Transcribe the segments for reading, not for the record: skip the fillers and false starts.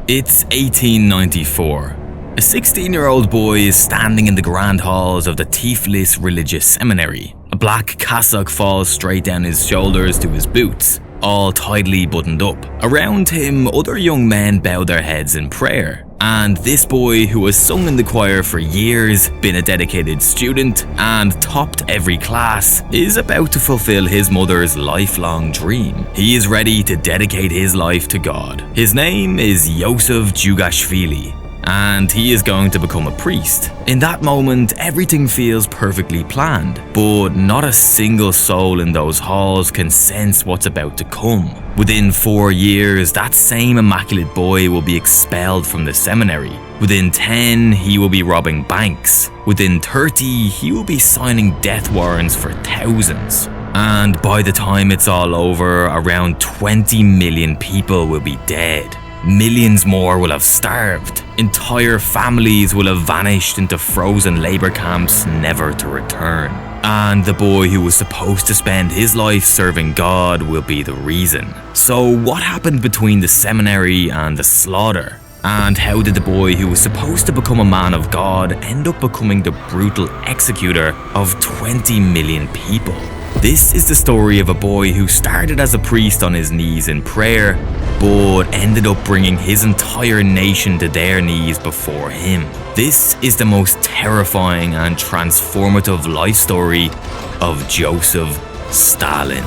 It's 1894. A 16-year-old boy is standing in the grand halls of the Tiflis Religious Seminary. A black cassock falls straight down his shoulders to his boots, all tidily buttoned up. Around him, other young men bow their heads in prayer. And this boy, who has sung in the choir for years, been a dedicated student, and topped every class, is about to fulfill his mother's lifelong dream. He is ready to dedicate his life to God. His name is Joseph Jugashvili, and he is going to become a priest. In that moment, everything feels perfectly planned, but not a single soul in those halls can sense what's about to come. Within 4 years, that same immaculate boy will be expelled from the seminary. Within 10, he will be robbing banks. Within 30, he will be signing death warrants for thousands. And by the time it's all over, around 20 million people will be dead. Millions more will have starved. Entire families will have vanished into frozen labor camps, never to return. And the boy who was supposed to spend his life serving God will be the reason. So what happened between the seminary and the slaughter? And how did the boy who was supposed to become a man of God end up becoming the brutal executor of 20 million people? This is the story of a boy who started as a priest on his knees in prayer, but ended up bringing his entire nation to their knees before him. This is the most terrifying and transformative life story of Joseph Stalin.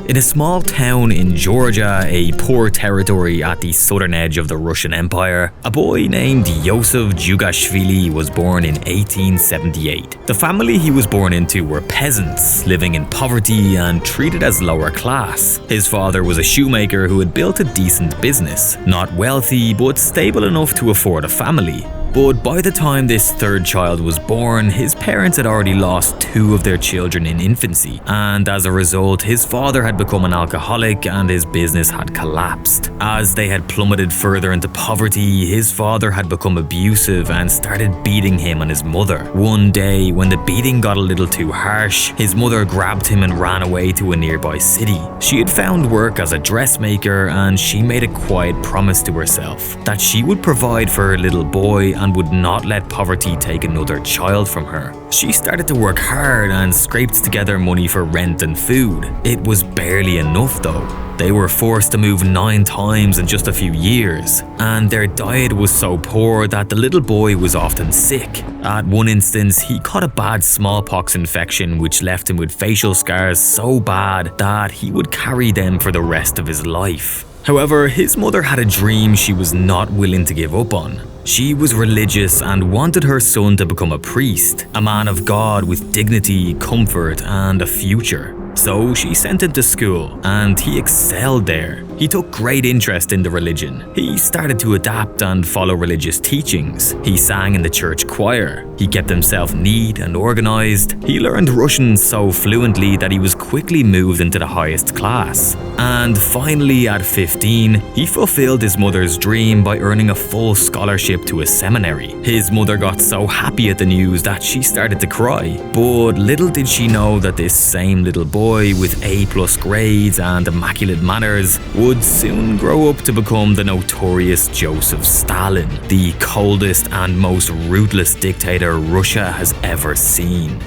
In a small town in Georgia, a poor territory at the southern edge of the Russian Empire, a boy named Joseph Jugashvili was born in 1878. The family he was born into were peasants, living in poverty and treated as lower class. His father was a shoemaker who had built a decent business, not wealthy but stable enough to afford a family. But by the time this third child was born, his parents had already lost 2 of their children in infancy, and as a result, his father had become an alcoholic and his business had collapsed. As they had plummeted further into poverty, his father had become abusive and started beating him and his mother. One day, when the beating got a little too harsh, his mother grabbed him and ran away to a nearby city. She had found work as a dressmaker, and she made a quiet promise to herself that she would provide for her little boy and would not let poverty take another child from her. She started to work hard and scraped together money for rent and food. It was barely enough though. They were forced to move 9 times in just a few years, and their diet was so poor that the little boy was often sick. At one instance, he caught a bad smallpox infection which left him with facial scars so bad that he would carry them for the rest of his life. However, his mother had a dream she was not willing to give up on. She was religious and wanted her son to become a priest, a man of God with dignity, comfort, and a future. So she sent him to school, and he excelled there. He took great interest in the religion. He started to adapt and follow religious teachings. He sang in the church choir. He kept himself neat and organized. He learned Russian so fluently that he was quickly moved into the highest class. And finally, at 15, he fulfilled his mother's dream by earning a full scholarship to a seminary. His mother got so happy at the news that she started to cry. But little did she know that this same little boy with A+ grades and immaculate manners would soon grow up to become the notorious Joseph Stalin, the coldest and most ruthless dictator Russia has ever seen.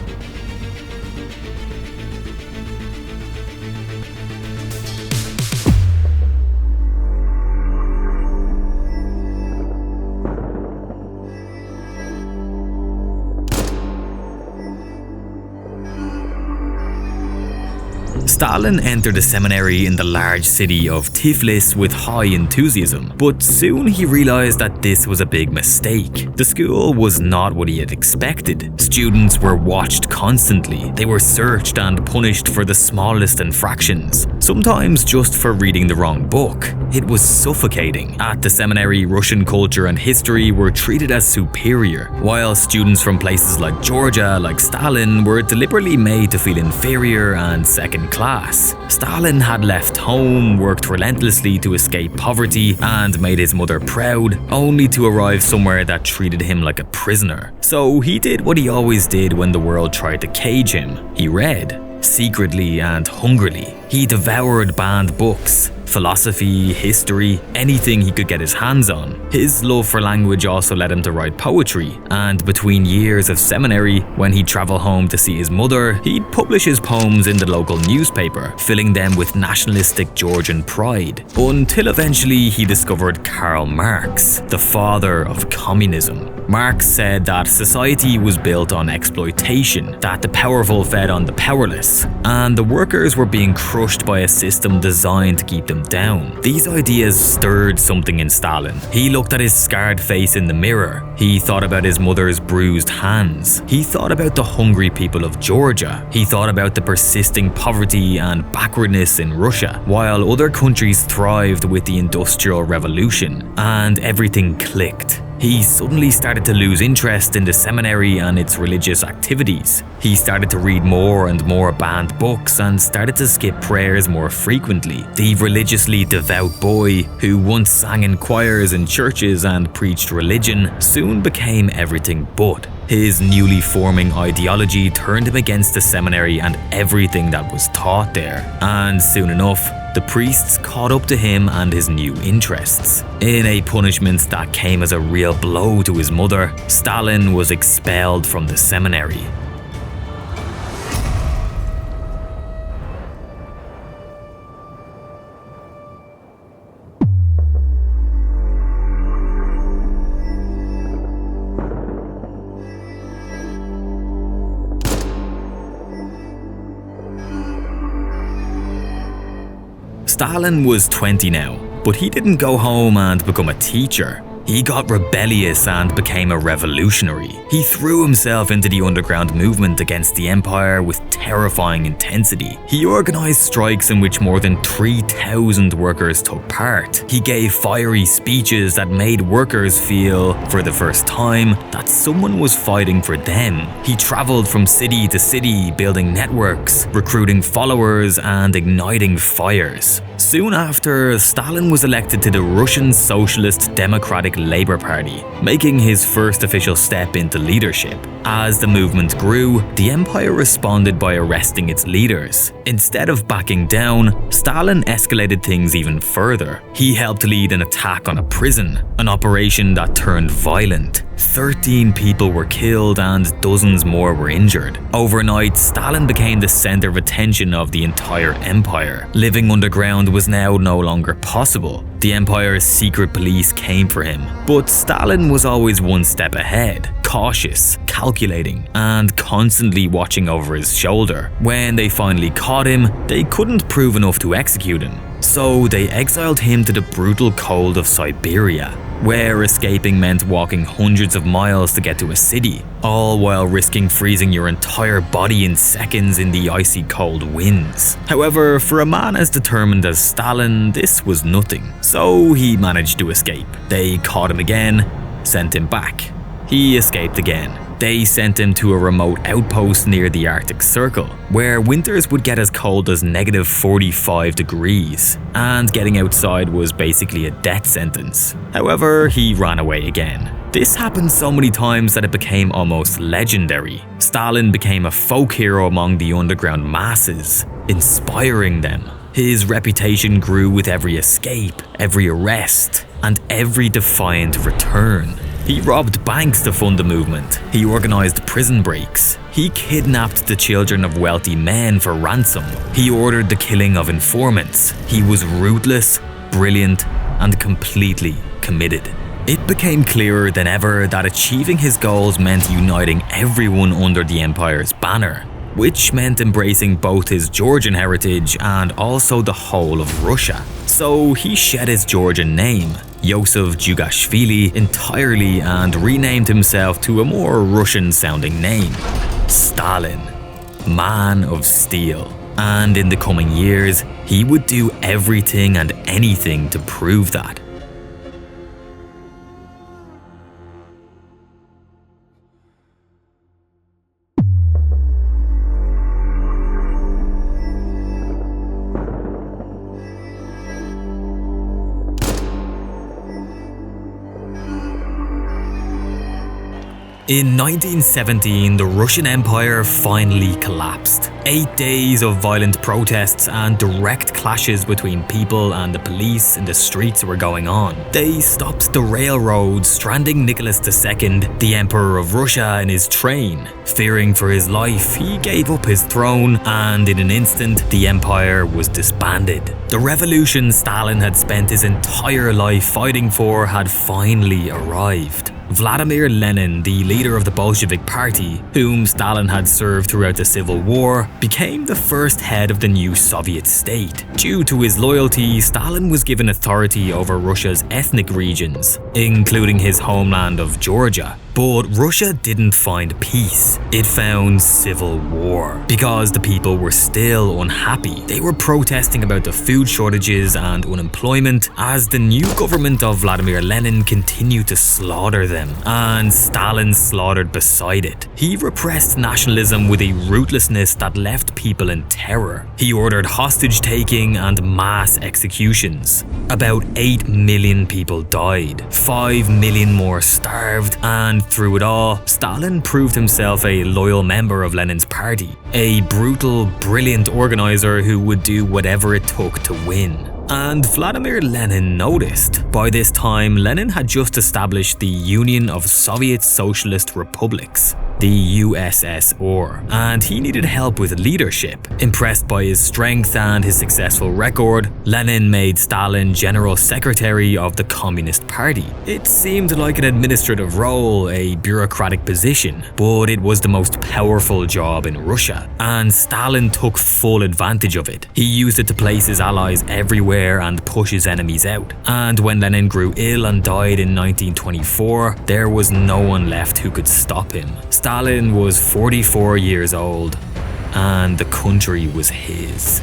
Stalin entered a seminary in the large city of Tiflis with high enthusiasm, but soon he realized that this was a big mistake. The school was not what he had expected. Students were watched constantly. They were searched and punished for the smallest infractions. sometimes just for reading the wrong book. It was suffocating. At the seminary, Russian culture and history were treated as superior, while students from places like Georgia, like Stalin, were deliberately made to feel inferior and second class. Stalin had left home, worked relentlessly to escape poverty, and made his mother proud, only to arrive somewhere that treated him like a prisoner. So he did what he always did when the world tried to cage him. He read. Secretly and hungrily. He devoured banned books, philosophy, history, anything he could get his hands on. His love for language also led him to write poetry, and between years of seminary, when he'd travel home to see his mother, he'd publish his poems in the local newspaper, filling them with nationalistic Georgian pride, until eventually he discovered Karl Marx, the father of communism. Marx said that society was built on exploitation, that the powerful fed on the powerless, and the workers were being crushed by a system designed to keep them down. These ideas stirred something in Stalin. He looked at his scarred face in the mirror. He thought about his mother's bruised hands. He thought about the hungry people of Georgia. He thought about the persisting poverty and backwardness in Russia, while other countries thrived with the Industrial Revolution, and everything clicked. He suddenly started to lose interest in the seminary and its religious activities. He started to read more and more banned books and started to skip prayers more frequently. The religiously devout boy, who once sang in choirs in churches and preached religion, soon became everything but. His newly forming ideology turned him against the seminary and everything that was taught there. And soon enough, the priests caught up to him and his new interests. In a punishment that came as a real blow to his mother, Stalin was expelled from the seminary. Stalin was 20 now, but he didn't go home and become a teacher. He got rebellious and became a revolutionary. He threw himself into the underground movement against the empire with terrifying intensity. He organized strikes in which more than 3,000 workers took part. He gave fiery speeches that made workers feel, for the first time, that someone was fighting for them. He traveled from city to city, building networks, recruiting followers, and igniting fires. Soon after, Stalin was elected to the Russian Socialist Democratic Labour Party, making his first official step into leadership. As the movement grew, the empire responded by arresting its leaders. Instead of backing down, Stalin escalated things even further. He helped lead an attack on a prison, an operation that turned violent. 13 people were killed and dozens more were injured. Overnight, Stalin became the center of attention of the entire empire. Living underground was now no longer possible. The empire's secret police came for him. But Stalin was always one step ahead, cautious, calculating, and constantly watching over his shoulder. When they finally caught him, they couldn't prove enough to execute him. So they exiled him to the brutal cold of Siberia, where escaping meant walking hundreds of miles to get to a city, all while risking freezing your entire body in seconds in the icy cold winds. However, for a man as determined as Stalin, this was nothing. So he managed to escape. They caught him again, sent him back. He escaped again. They sent him to a remote outpost near the Arctic Circle, where winters would get as cold as -45 degrees, and getting outside was basically a death sentence. However, he ran away again. This happened so many times that it became almost legendary. Stalin became a folk hero among the underground masses, inspiring them. His reputation grew with every escape, every arrest, and every defiant return. He robbed banks to fund the movement. He organized prison breaks. He kidnapped the children of wealthy men for ransom. He ordered the killing of informants. He was ruthless, brilliant, and completely committed. It became clearer than ever that achieving his goals meant uniting everyone under the empire's banner, which meant embracing both his Georgian heritage and also the whole of Russia. So he shed his Georgian name, Joseph Jugashvili, entirely and renamed himself to a more Russian-sounding name, Stalin, Man of Steel. And in the coming years, he would do everything and anything to prove that. In 1917, the Russian Empire finally collapsed. 8 days of violent protests and direct clashes between people and the police in the streets were going on. They stopped the railroads, stranding Nicholas II, the Emperor of Russia, in his train. Fearing for his life, he gave up his throne, and in an instant, the empire was disbanded. The revolution Stalin had spent his entire life fighting for had finally arrived. Vladimir Lenin, the leader of the Bolshevik Party, whom Stalin had served throughout the Civil War, became the first head of the new Soviet state. Due to his loyalty, Stalin was given authority over Russia's ethnic regions, including his homeland of Georgia. But Russia didn't find peace. It found civil war because the people were still unhappy. They were protesting about the food shortages and unemployment as the new government of Vladimir Lenin continued to slaughter them, and Stalin slaughtered beside it. He repressed nationalism with a ruthlessness that left people in terror. He ordered hostage-taking and mass executions. About 8 million people died, 5 million more starved, and through it all, Stalin proved himself a loyal member of Lenin's party, a brutal, brilliant organizer who would do whatever it took to win. And Vladimir Lenin noticed. By this time, Lenin had just established the Union of Soviet Socialist Republics, the USSR, and he needed help with leadership. Impressed by his strength and his successful record, Lenin made Stalin General Secretary of the Communist Party. It seemed like an administrative role, a bureaucratic position, but it was the most powerful job in Russia, and Stalin took full advantage of it. He used it to place his allies everywhere and push his enemies out. And when Lenin grew ill and died in 1924, there was no one left who could stop him. Stalin was 44 years old, and the country was his.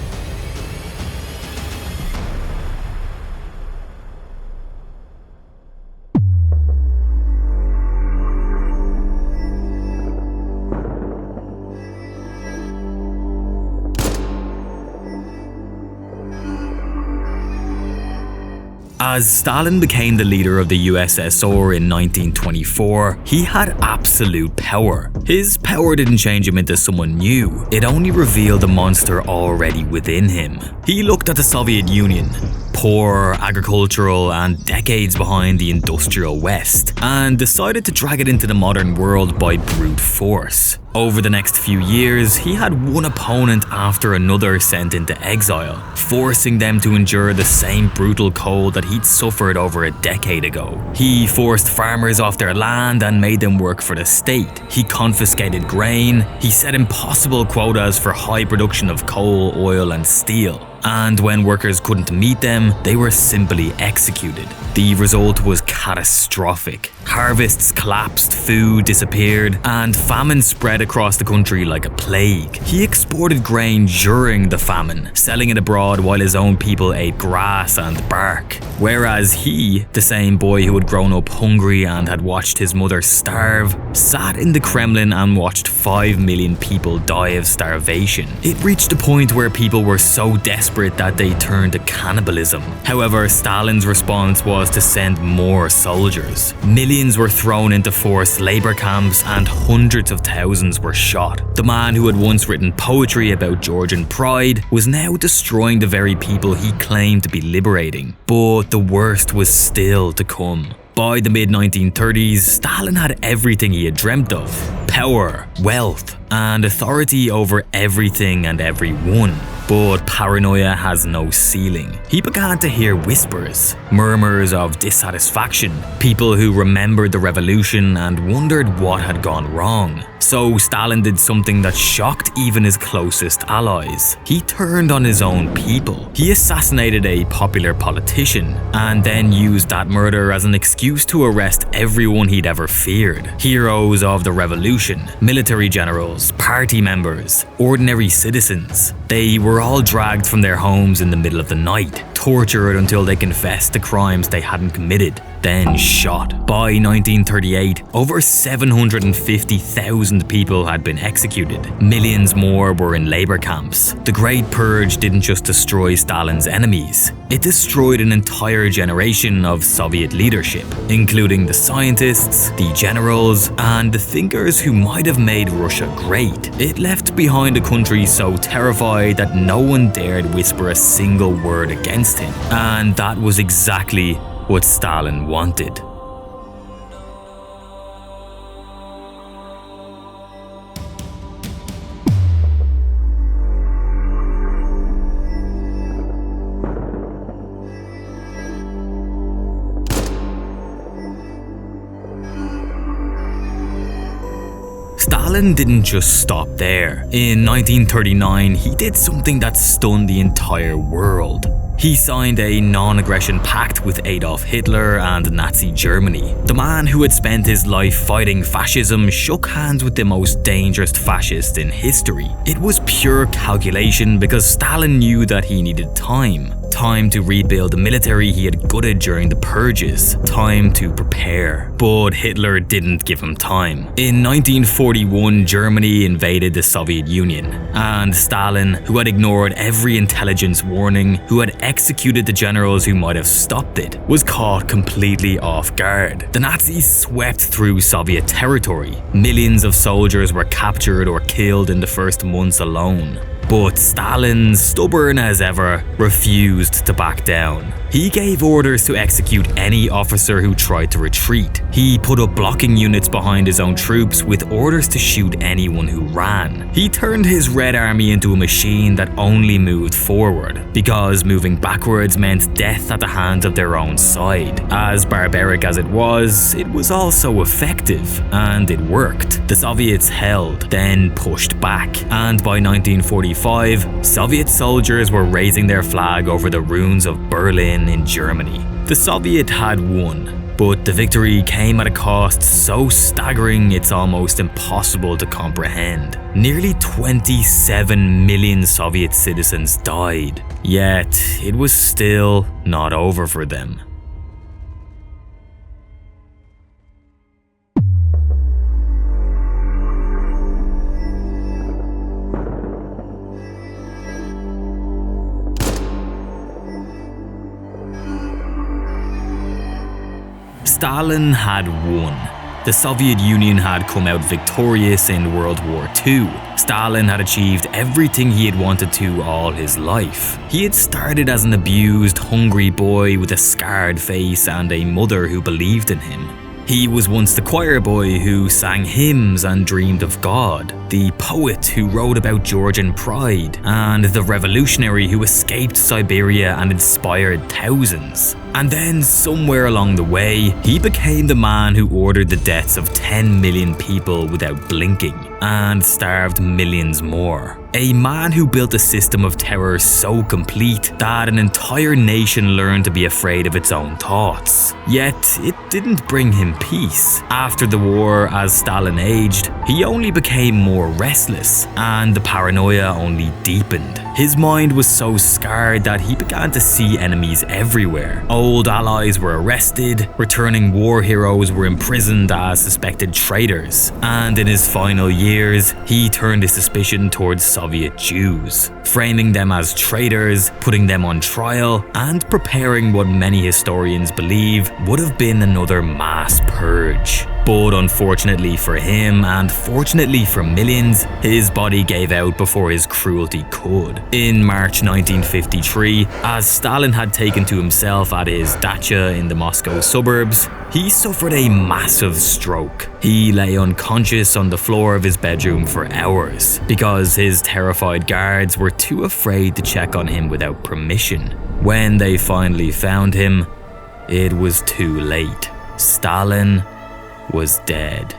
As Stalin became the leader of the USSR in 1924, he had absolute power. His power didn't change him into someone new, it only revealed the monster already within him. He looked at the Soviet Union, poor, agricultural, and decades behind the industrial West, and decided to drag it into the modern world by brute force. Over the next few years, he had one opponent after another sent into exile, forcing them to endure the same brutal cold that he'd suffered over a decade ago. He forced farmers off their land and made them work for the state. He confiscated grain. He set impossible quotas for high production of coal, oil, and steel. And when workers couldn't meet them, they were simply executed. The result was catastrophic. Harvests collapsed, food disappeared, and famine spread across the country like a plague. He exported grain during the famine, selling it abroad while his own people ate grass and bark. Whereas he, the same boy who had grown up hungry and had watched his mother starve, sat in the Kremlin and watched 5 million people die of starvation. It reached a point where people were so desperate that they turned to cannibalism. However, Stalin's response was to send more soldiers. Millions were thrown into forced labor camps and hundreds of thousands were shot. The man who had once written poetry about Georgian pride was now destroying the very people he claimed to be liberating. But the worst was still to come. By the mid-1930s, Stalin had everything he had dreamt of: power, wealth, and authority over everything and everyone. But paranoia has no ceiling. He began to hear whispers, murmurs of dissatisfaction, people who remembered the revolution and wondered what had gone wrong. So Stalin did something that shocked even his closest allies. He turned on his own people. He assassinated a popular politician and then used that murder as an excuse to arrest everyone he'd ever feared. Heroes of the revolution, military generals, party members, ordinary citizens. They were all dragged from their homes in the middle of the night, tortured until they confessed to crimes they hadn't committed, then shot. By 1938, over 750,000 people had been executed. Millions more were in labor camps. The Great Purge didn't just destroy Stalin's enemies, it destroyed an entire generation of Soviet leadership, including the scientists, the generals, and the thinkers who might have made Russia great. It left behind a country so terrified that no one dared whisper a single word against him. And that was exactly what Stalin wanted. Stalin didn't just stop there. In 1939, he did something that stunned the entire world. He signed a non-aggression pact with Adolf Hitler and Nazi Germany. The man who had spent his life fighting fascism shook hands with the most dangerous fascist in history. It was pure calculation because Stalin knew that he needed time. Time to rebuild the military he had gutted during the purges. Time to prepare. But Hitler didn't give him time. In 1941, Germany invaded the Soviet Union, and Stalin, who had ignored every intelligence warning, who had executed the generals who might have stopped it, was caught completely off guard. The Nazis swept through Soviet territory. Millions of soldiers were captured or killed in the first months alone. But Stalin, stubborn as ever, refused to back down. He gave orders to execute any officer who tried to retreat. He put up blocking units behind his own troops with orders to shoot anyone who ran. He turned his Red Army into a machine that only moved forward, because moving backwards meant death at the hands of their own side. As barbaric as it was also effective, and it worked. The Soviets held, then pushed back, and by 1945, Soviet soldiers were raising their flag over the ruins of Berlin in Germany. The Soviet had won, but the victory came at a cost so staggering it's almost impossible to comprehend. Nearly 27 million Soviet citizens died, yet it was still not over for them. Stalin had won. The Soviet Union had come out victorious in World War II. Stalin had achieved everything he had wanted to all his life. He had started as an abused, hungry boy with a scarred face and a mother who believed in him. He was once the choir boy who sang hymns and dreamed of God, the poet who wrote about Georgian pride, and the revolutionary who escaped Siberia and inspired thousands. And then, somewhere along the way, he became the man who ordered the deaths of 10 million people without blinking, and starved millions more. A man who built a system of terror so complete that an entire nation learned to be afraid of its own thoughts. Yet, it didn't bring him peace. After the war, as Stalin aged, he only became more restless, and the paranoia only deepened. His mind was so scarred that he began to see enemies everywhere. Old allies were arrested, returning war heroes were imprisoned as suspected traitors, and in his final years, he turned his suspicion towards Soviet Jews, framing them as traitors, putting them on trial, and preparing what many historians believe would have been another mass purge. But unfortunately for him, and fortunately for millions, his body gave out before his cruelty could. In March 1953, as Stalin had taken to himself at his dacha in the Moscow suburbs, he suffered a massive stroke. He lay unconscious on the floor of his bedroom for hours because his terrified guards were too afraid to check on him without permission. When they finally found him, it was too late. Stalin was dead.